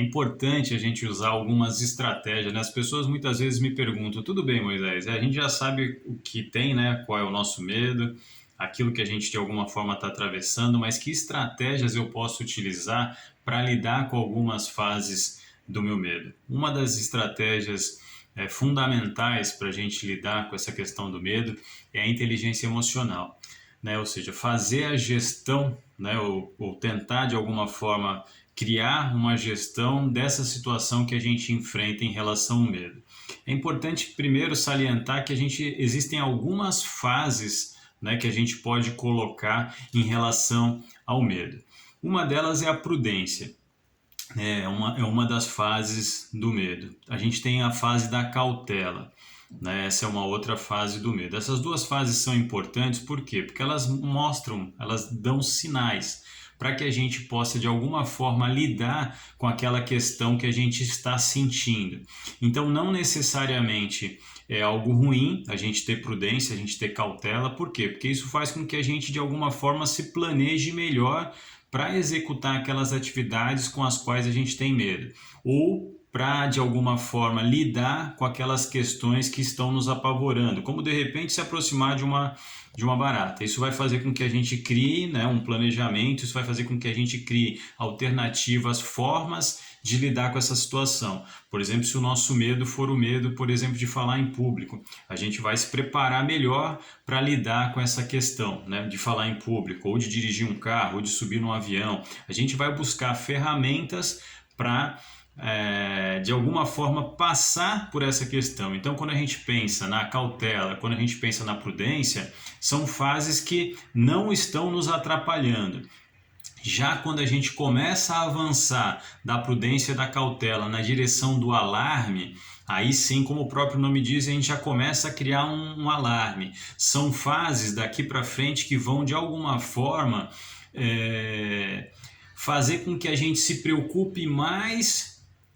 importante a gente usar algumas estratégias, né? As pessoas muitas vezes me perguntam, tudo bem, Moisés, a gente já sabe o que tem, né? Qual é o nosso medo, aquilo que a gente de alguma forma está atravessando, mas que estratégias eu posso utilizar para lidar com algumas fases do meu medo? Uma das estratégias fundamentais para a gente lidar com essa questão do medo é a inteligência emocional, né? Ou seja, fazer a gestão, né? Ou tentar de alguma forma criar uma gestão dessa situação que a gente enfrenta em relação ao medo. É importante primeiro salientar que existem algumas fases, né, que a gente pode colocar em relação ao medo. Uma delas é a prudência. É uma das fases do medo. A gente tem a fase da cautela, né? Essa é uma outra fase do medo. Essas duas fases são importantes, por quê? Porque elas mostram, elas dão sinais para que a gente possa de alguma forma lidar com aquela questão que a gente está sentindo. Então não necessariamente é algo ruim a gente ter prudência, a gente ter cautela, por quê? Porque isso faz com que a gente de alguma forma se planeje melhor para executar aquelas atividades com as quais a gente tem medo, ou para de alguma forma lidar com aquelas questões que estão nos apavorando, como de repente se aproximar de uma barata. Isso vai fazer com que a gente crie, né, um planejamento, isso vai fazer com que a gente crie alternativas, formas de lidar com essa situação. Por exemplo, se o nosso medo for o medo, por exemplo, de falar em público, a gente vai se preparar melhor para lidar com essa questão, né, de falar em público, ou de dirigir um carro, ou de subir num avião. A gente vai buscar ferramentas para de alguma forma passar por essa questão. Então, quando a gente pensa na cautela, quando a gente pensa na prudência, são fases que não estão nos atrapalhando. Já quando a gente começa a avançar da prudência e da cautela na direção do alarme, aí sim, como o próprio nome diz, a gente já começa a criar um alarme. São fases daqui para frente que vão de alguma forma fazer com que a gente se preocupe mais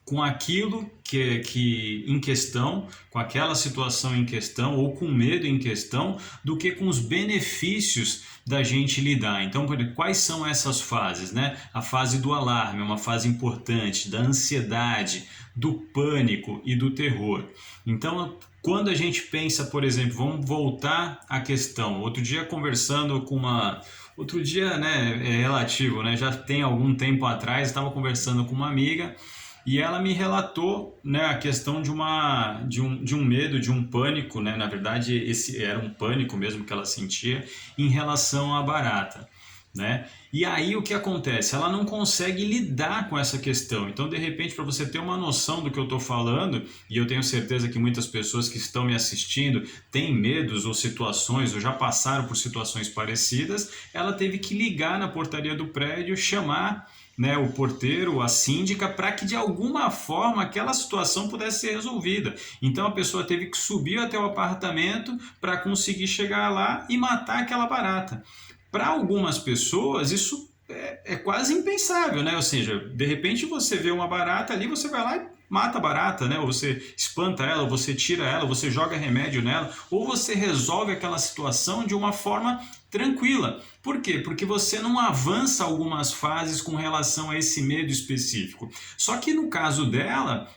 com aquilo que em questão, com aquela situação em questão ou com medo em questão, do que com os benefícios da gente lidar. Então, quais são essas fases, né? A fase do alarme é uma fase importante, da ansiedade, do pânico e do terror. Então, quando a gente pensa, por exemplo, vamos voltar à questão. Outro dia conversando com uma... Outro dia, né, é relativo, né? Já tem algum tempo atrás, estava conversando com uma amiga e ela me relatou, né, a questão de um medo, de um pânico, né? Na verdade, esse era um pânico mesmo que ela sentia em relação à barata, né? E aí o que acontece? Ela não consegue lidar com essa questão. Então, de repente, para você ter uma noção do que eu estou falando, e eu tenho certeza que muitas pessoas que estão me assistindo têm medos ou situações, ou já passaram por situações parecidas, ela teve que ligar na portaria do prédio, chamar, né, o porteiro, a síndica, para que de alguma forma aquela situação pudesse ser resolvida. Então a pessoa teve que subir até o apartamento para conseguir chegar lá e matar aquela barata. Para algumas pessoas isso é quase impensável, né? Ou seja, de repente você vê uma barata ali, você vai lá e mata a barata, né? Ou você espanta ela, ou você tira ela, ou você joga remédio nela, ou você resolve aquela situação de uma forma tranquila. Por quê? Porque você não avança algumas fases com relação a esse medo específico. Só que no caso dela,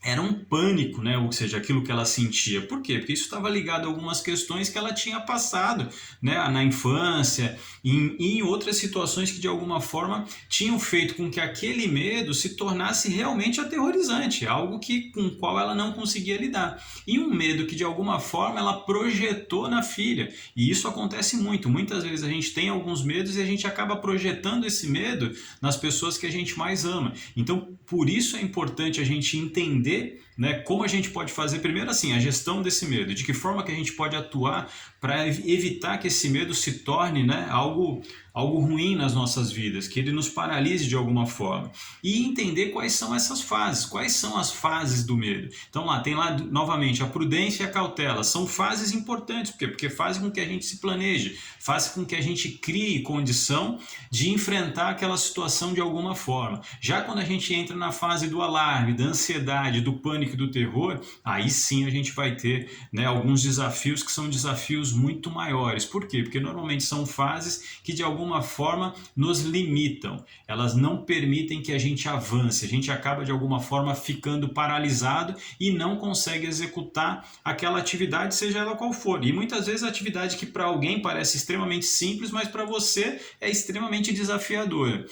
era um pânico, né? Ou seja, aquilo que ela sentia. Por quê? Porque isso estava ligado a algumas questões que ela tinha passado, né, na infância e em outras situações que de alguma forma tinham feito com que aquele medo se tornasse realmente aterrorizante, algo com o qual ela não conseguia lidar. E um medo que de alguma forma ela projetou na filha. E isso acontece muito. Muitas vezes a gente tem alguns medos e a gente acaba projetando esse medo nas pessoas que a gente mais ama. Então, por isso é importante a gente entender, né, como a gente pode fazer, primeiro assim, a gestão desse medo, de que forma que a gente pode atuar para evitar que esse medo se torne, né, algo ruim nas nossas vidas, que ele nos paralise de alguma forma. E entender quais são essas fases, quais são as fases do medo. Então tem lá novamente a prudência e a cautela, são fases importantes, porque fazem com que a gente se planeje, fazem com que a gente crie condição de enfrentar aquela situação de alguma forma. Já quando a gente entra na fase do alarme, da ansiedade, do pânico pânico e do terror, aí sim a gente vai ter, né, alguns desafios que são desafios muito maiores. Por quê? Porque normalmente são fases que de alguma forma nos limitam, elas não permitem que a gente avance, a gente acaba de alguma forma ficando paralisado e não consegue executar aquela atividade, seja ela qual for. E muitas vezes a atividade que para alguém parece extremamente simples, mas para você é extremamente desafiadora.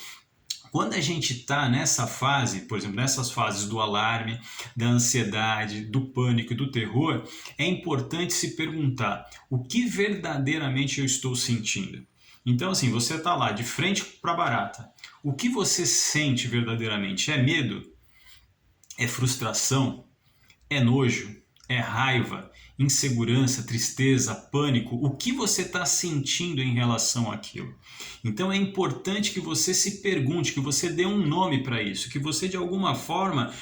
Quando a gente está nessa fase, por exemplo, nessas fases do alarme, da ansiedade, do pânico e do terror, é importante se perguntar: o que verdadeiramente eu estou sentindo? Então, assim, você está lá de frente para a barata. O que você sente verdadeiramente? É medo? É frustração? É nojo? É raiva? Insegurança? Tristeza? Pânico? O que você está sentindo em relação àquilo? Então é importante que você se pergunte, que você dê um nome para isso, que você de alguma forma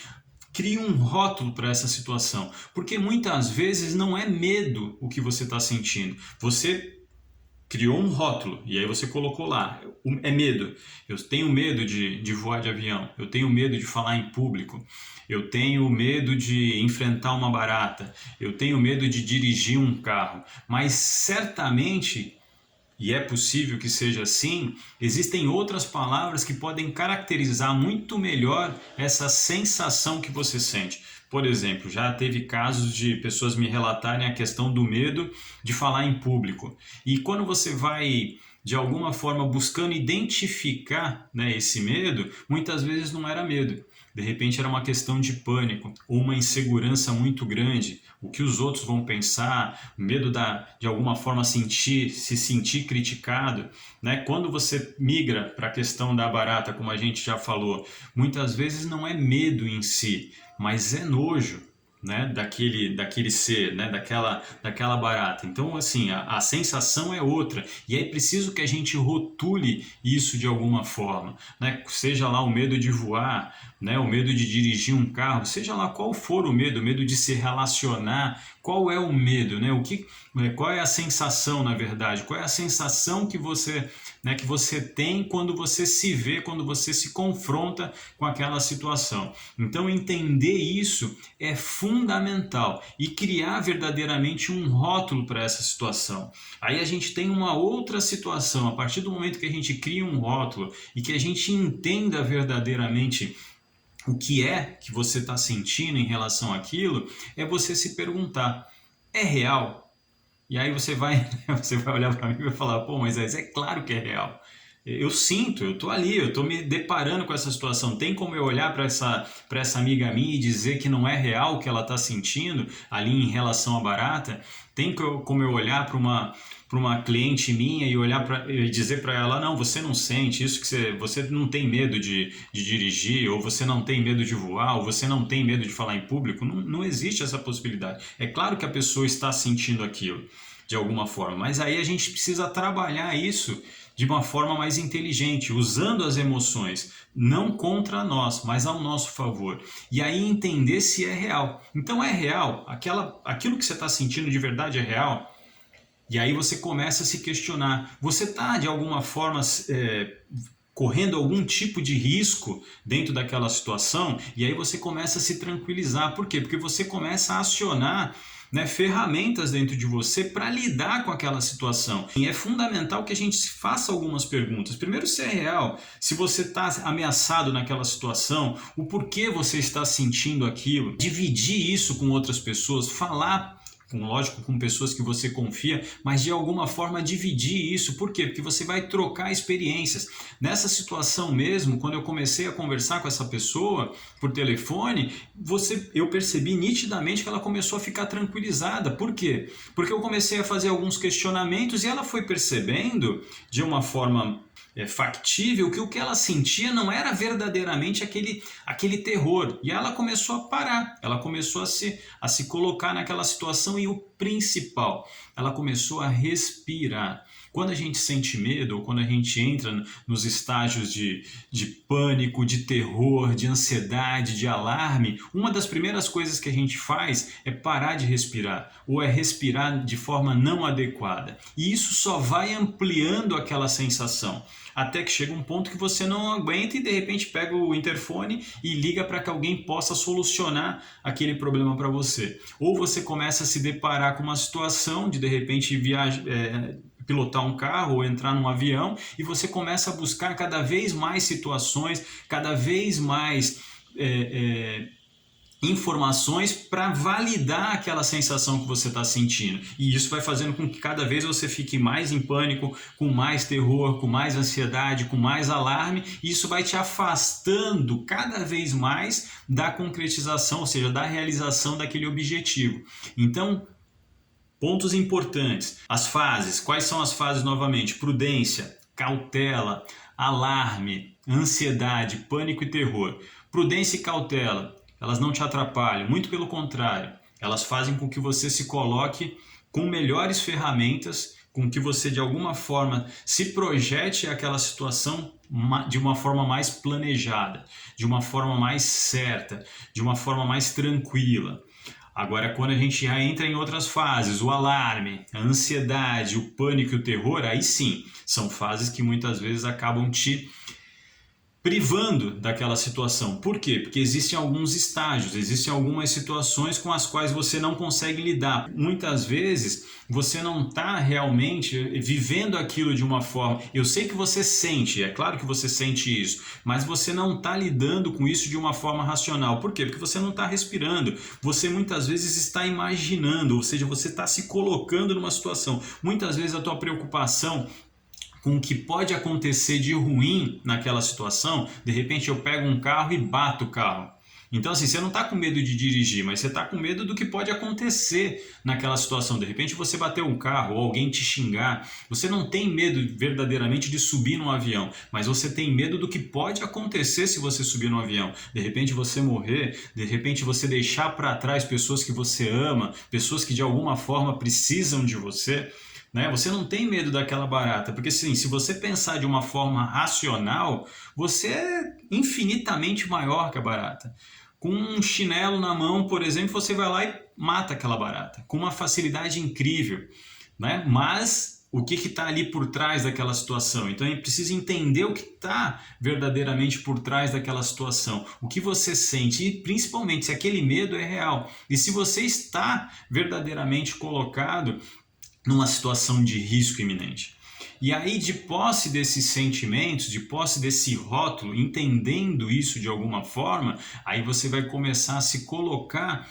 crie um rótulo para essa situação, porque muitas vezes não é medo o que você está sentindo. Você criou um rótulo e aí você colocou lá, é medo. Eu tenho medo de voar de avião, eu tenho medo de falar em público, eu tenho medo de enfrentar uma barata, eu tenho medo de dirigir um carro, mas certamente, e é possível que seja assim, existem outras palavras que podem caracterizar muito melhor essa sensação que você sente. Por exemplo, já teve casos de pessoas me relatarem a questão do medo de falar em público. E quando você vai, de alguma forma, buscando identificar, né, esse medo, muitas vezes não era medo. De repente era uma questão de pânico ou uma insegurança muito grande, o que os outros vão pensar, medo de alguma forma se sentir criticado, né? Quando você migra para a questão da barata, como a gente já falou, muitas vezes não é medo em si, mas é nojo, né, daquele ser, né, daquela barata. Então, assim, a sensação é outra, e é preciso que a gente rotule isso de alguma forma, né? Seja lá o medo de voar, né, o medo de dirigir um carro, seja lá qual for o medo de se relacionar, qual é o medo, né? Qual é a sensação, na verdade? Qual é a sensação que você tem quando você se vê, quando você se confronta com aquela situação? Então, entender isso é fundamental e criar verdadeiramente um rótulo para essa situação. Aí a gente tem uma outra situação. A partir do momento que a gente cria um rótulo e que a gente entenda verdadeiramente o que é que você está sentindo em relação àquilo, é você se perguntar: é real? E aí você vai olhar para mim e vai falar: pô, mas é claro que é real. Eu sinto, eu estou ali, eu estou me deparando com essa situação. Tem como eu olhar para essa amiga minha e dizer que não é real o que ela está sentindo ali em relação à barata? Tem como eu olhar para uma cliente minha e dizer para ela: não, você não sente isso, que você não tem medo de dirigir, ou você não tem medo de voar, ou você não tem medo de falar em público? Não existe essa possibilidade. É claro que a pessoa está sentindo aquilo de alguma forma, mas aí a gente precisa trabalhar isso de uma forma mais inteligente, usando as emoções, não contra nós, mas ao nosso favor. E aí entender se é real. Então é real? Aquilo que você está sentindo de verdade é real? E aí você começa a se questionar. Você está, de alguma forma, correndo algum tipo de risco dentro daquela situação? E aí você começa a se tranquilizar. Por quê? Porque você começa a acionar, né, ferramentas dentro de você para lidar com aquela situação. E é fundamental que a gente se faça algumas perguntas. Primeiro, se é real, se você está ameaçado naquela situação, o porquê você está sentindo aquilo, dividir isso com outras pessoas, falar, lógico, com pessoas que você confia, mas de alguma forma dividir isso. Por quê? Porque você vai trocar experiências. Nessa situação mesmo, quando eu comecei a conversar com essa pessoa por telefone, eu percebi nitidamente que ela começou a ficar tranquilizada. Por quê? Porque eu comecei a fazer alguns questionamentos e ela foi percebendo de uma forma factível que o que ela sentia não era verdadeiramente aquele terror, e ela começou a parar, ela começou a se colocar naquela situação, e o principal, ela começou a respirar. Quando a gente sente medo, ou quando a gente entra nos estágios de pânico, de terror, de ansiedade, de alarme, uma das primeiras coisas que a gente faz é parar de respirar, ou é respirar de forma não adequada. E isso só vai ampliando aquela sensação, até que chega um ponto que você não aguenta e de repente pega o interfone e liga para que alguém possa solucionar aquele problema para você. Ou você começa a se deparar com uma situação de repente pilotar um carro ou entrar num avião e você começa a buscar cada vez mais situações, cada vez mais informações para validar aquela sensação que você está sentindo. E isso vai fazendo com que cada vez você fique mais em pânico, com mais terror, com mais ansiedade, com mais alarme, e isso vai te afastando cada vez mais da concretização, ou seja, da realização daquele objetivo. Então, pontos importantes. As fases. Quais são as fases novamente? Prudência, cautela, alarme, ansiedade, pânico e terror. Prudência e cautela, elas não te atrapalham, muito pelo contrário. Elas fazem com que você se coloque com melhores ferramentas, com que você de alguma forma se projete aquela situação de uma forma mais planejada, de uma forma mais certa, de uma forma mais tranquila. Agora, quando a gente já entra em outras fases, o alarme, a ansiedade, o pânico e o terror, aí sim, são fases que muitas vezes acabam te privando daquela situação. Por quê? Porque existem alguns estágios, existem algumas situações com as quais você não consegue lidar. Muitas vezes você não está realmente vivendo aquilo de uma forma... Eu sei que você sente, é claro que você sente isso, mas você não está lidando com isso de uma forma racional. Por quê? Porque você não está respirando. Você muitas vezes está imaginando, ou seja, você está se colocando numa situação. Muitas vezes a tua preocupação com o que pode acontecer de ruim naquela situação, de repente eu pego um carro e bato o carro. Então assim, você não está com medo de dirigir, mas você está com medo do que pode acontecer naquela situação. De repente você bateu um carro ou alguém te xingar. Você não tem medo verdadeiramente de subir num avião, mas você tem medo do que pode acontecer se você subir num avião. De repente você morrer, de repente você deixar para trás pessoas que você ama, pessoas que de alguma forma precisam de você. Você não tem medo daquela barata, porque sim, se você pensar de uma forma racional, você é infinitamente maior que a barata. Com um chinelo na mão, por exemplo, você vai lá e mata aquela barata, com uma facilidade incrível. Mas o que está ali por trás daquela situação? Então é preciso entender o que está verdadeiramente por trás daquela situação, o que você sente e principalmente se aquele medo é real. E se você está verdadeiramente colocado numa situação de risco iminente. E aí, de posse desses sentimentos, de posse desse rótulo, entendendo isso de alguma forma, aí você vai começar a se colocar,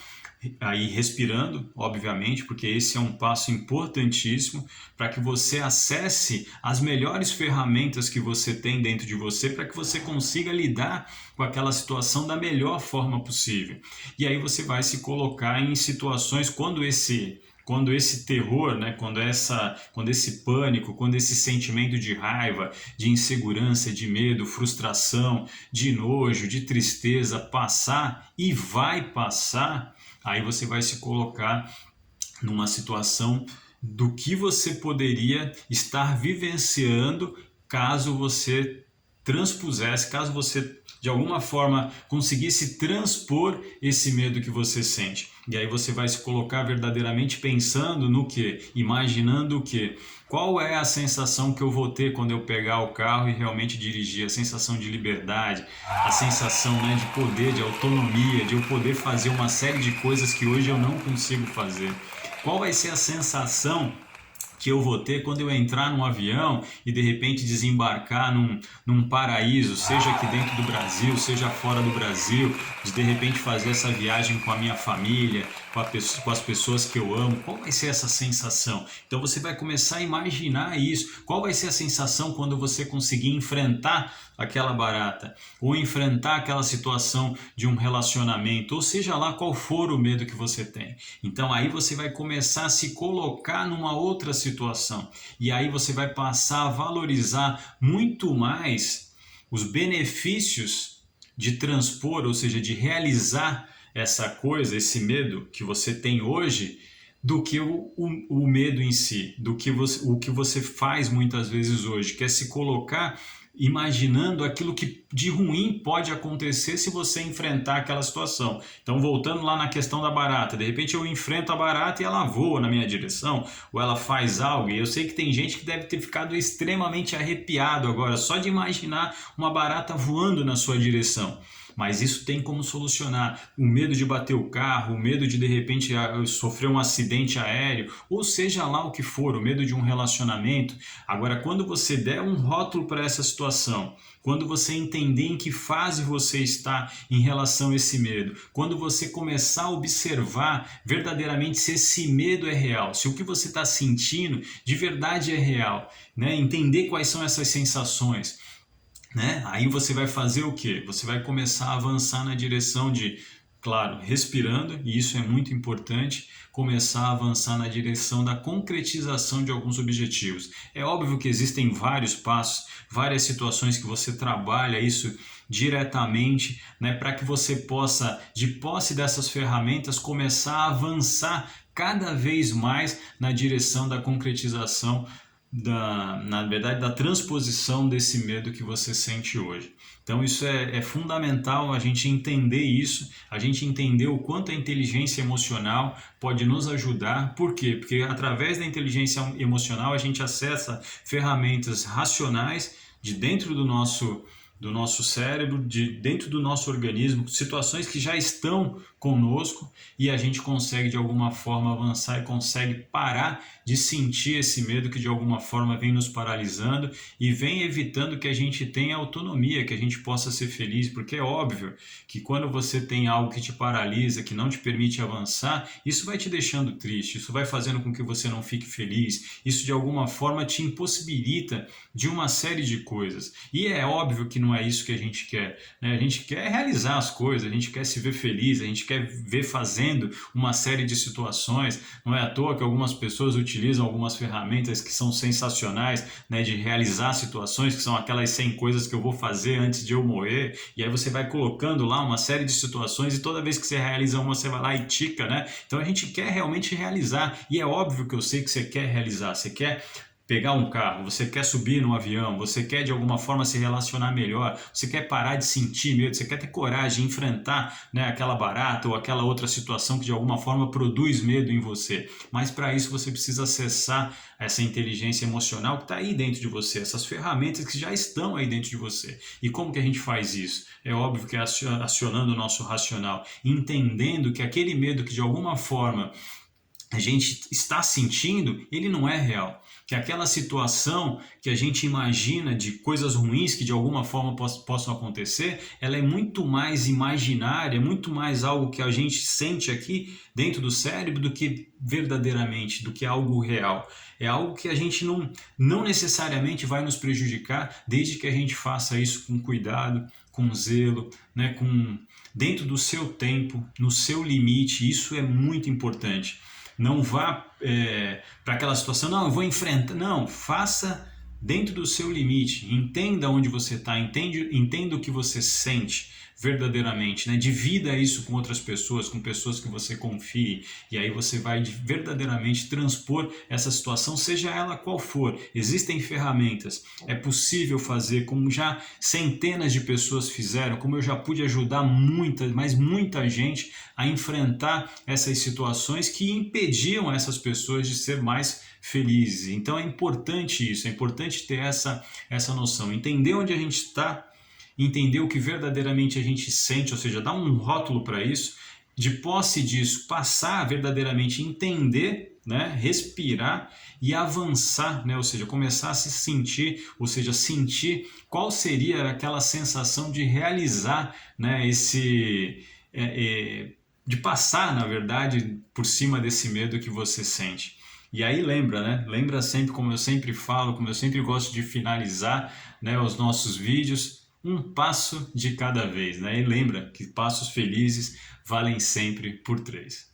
aí respirando, obviamente, porque esse é um passo importantíssimo para que você acesse as melhores ferramentas que você tem dentro de você para que você consiga lidar com aquela situação da melhor forma possível. E aí você vai se colocar em situações quando esse terror, quando esse pânico, quando esse sentimento de raiva, de insegurança, de medo, frustração, de nojo, de tristeza passar e vai passar, aí você vai se colocar numa situação do que você poderia estar vivenciando caso você transpusesse, caso você de alguma forma conseguisse transpor esse medo que você sente. E aí você vai se colocar verdadeiramente pensando no que? Imaginando o que? Qual é a sensação que eu vou ter quando eu pegar o carro e realmente dirigir? A sensação de liberdade, a sensação de poder, de autonomia, de eu poder fazer uma série de coisas que hoje eu não consigo fazer. Qual vai ser a sensação que eu vou ter quando eu entrar num avião e de repente desembarcar num paraíso, seja aqui dentro do Brasil, seja fora do Brasil, de repente fazer essa viagem com a minha família, com as pessoas que eu amo. Qual vai ser essa sensação? Então você vai começar a imaginar isso. Qual vai ser a sensação quando você conseguir enfrentar aquela barata, ou enfrentar aquela situação de um relacionamento, ou seja lá qual for o medo que você tem. Então aí você vai começar a se colocar numa outra situação, e aí você vai passar a valorizar muito mais os benefícios de transpor, ou seja, de realizar essa coisa, esse medo que você tem hoje, do que o medo em si, do que o que você faz muitas vezes hoje, que é se colocar imaginando aquilo que de ruim pode acontecer se você enfrentar aquela situação. Então, voltando lá na questão da barata, de repente eu enfrento a barata e ela voa na minha direção, ou ela faz algo, e eu sei que tem gente que deve ter ficado extremamente arrepiado agora só de imaginar uma barata voando na sua direção. Mas isso tem como solucionar. O medo de bater o carro, o medo de repente sofrer um acidente aéreo, ou seja lá o que for, o medo de um relacionamento. Agora, quando você der um rótulo para essa situação, quando você entender em que fase você está em relação a esse medo, quando você começar a observar verdadeiramente se esse medo é real, se o que você está sentindo de verdade é real, né? Entender quais são essas sensações. Né? Aí você vai fazer o quê? Você vai começar a avançar na direção de, claro, respirando, e isso é muito importante, começar a avançar na direção da concretização de alguns objetivos. É óbvio que existem vários passos, várias situações que você trabalha isso diretamente, né, para que você possa, de posse dessas ferramentas, começar a avançar cada vez mais na direção da concretização na verdade, da transposição desse medo que você sente hoje. Então isso é fundamental a gente entender isso, a gente entender o quanto a inteligência emocional pode nos ajudar. Por quê? Porque através da inteligência emocional a gente acessa ferramentas racionais de dentro do nosso cérebro, de dentro do nosso organismo, situações que já estão conosco, e a gente consegue de alguma forma avançar e consegue parar de sentir esse medo que de alguma forma vem nos paralisando e vem evitando que a gente tenha autonomia, que a gente possa ser feliz, porque é óbvio que quando você tem algo que te paralisa, que não te permite avançar, isso vai te deixando triste, isso vai fazendo com que você não fique feliz, isso de alguma forma te impossibilita de uma série de coisas. E é óbvio que não é isso que a gente quer, né? A gente quer realizar as coisas, a gente quer se ver feliz, a gente quer ver fazendo uma série de situações. Não é à toa que algumas pessoas utilizam algumas ferramentas que são sensacionais, né, de realizar situações, que são aquelas 100 coisas que eu vou fazer antes de eu morrer, e aí você vai colocando lá uma série de situações e toda vez que você realiza uma, você vai lá e tica, né? Então a gente quer realmente realizar, e é óbvio que eu sei que você quer realizar, você quer pegar um carro, você quer subir num avião, você quer de alguma forma se relacionar melhor, você quer parar de sentir medo, você quer ter coragem de enfrentar, né, aquela barata ou aquela outra situação que de alguma forma produz medo em você. Mas para isso você precisa acessar essa inteligência emocional que está aí dentro de você, essas ferramentas que já estão aí dentro de você. E como que a gente faz isso? É óbvio que é acionando o nosso racional, entendendo que aquele medo que de alguma forma a gente está sentindo, ele não é real. Que aquela situação que a gente imagina de coisas ruins que de alguma forma possam acontecer, ela é muito mais imaginária, muito mais algo que a gente sente aqui dentro do cérebro do que verdadeiramente, do que algo real. É algo que a gente não necessariamente vai nos prejudicar, desde que a gente faça isso com cuidado, com zelo, né, dentro do seu tempo, no seu limite. Isso é muito importante. Não vá para aquela situação, não, eu vou enfrentar. Não, faça dentro do seu limite. Entenda onde você está, entenda o que você sente verdadeiramente, né? Divida isso com outras pessoas, com pessoas que você confie, e aí você vai verdadeiramente transpor essa situação, seja ela qual for. Existem ferramentas, é possível fazer, como já centenas de pessoas fizeram, como eu já pude ajudar muita gente a enfrentar essas situações que impediam essas pessoas de ser mais felizes. Então é importante isso, é importante ter essa noção, entender onde a gente está, entender o que verdadeiramente a gente sente, ou seja, dar um rótulo para isso, de posse disso, passar a verdadeiramente entender, né, respirar e avançar, né, ou seja, começar a se sentir, ou seja, sentir qual seria aquela sensação de realizar, né, de passar, na verdade, por cima desse medo que você sente. E aí lembra, né? Lembra sempre, como eu sempre falo, como eu sempre gosto de finalizar, né, os nossos vídeos, um passo de cada vez, né? E lembra que passos felizes valem sempre por 3.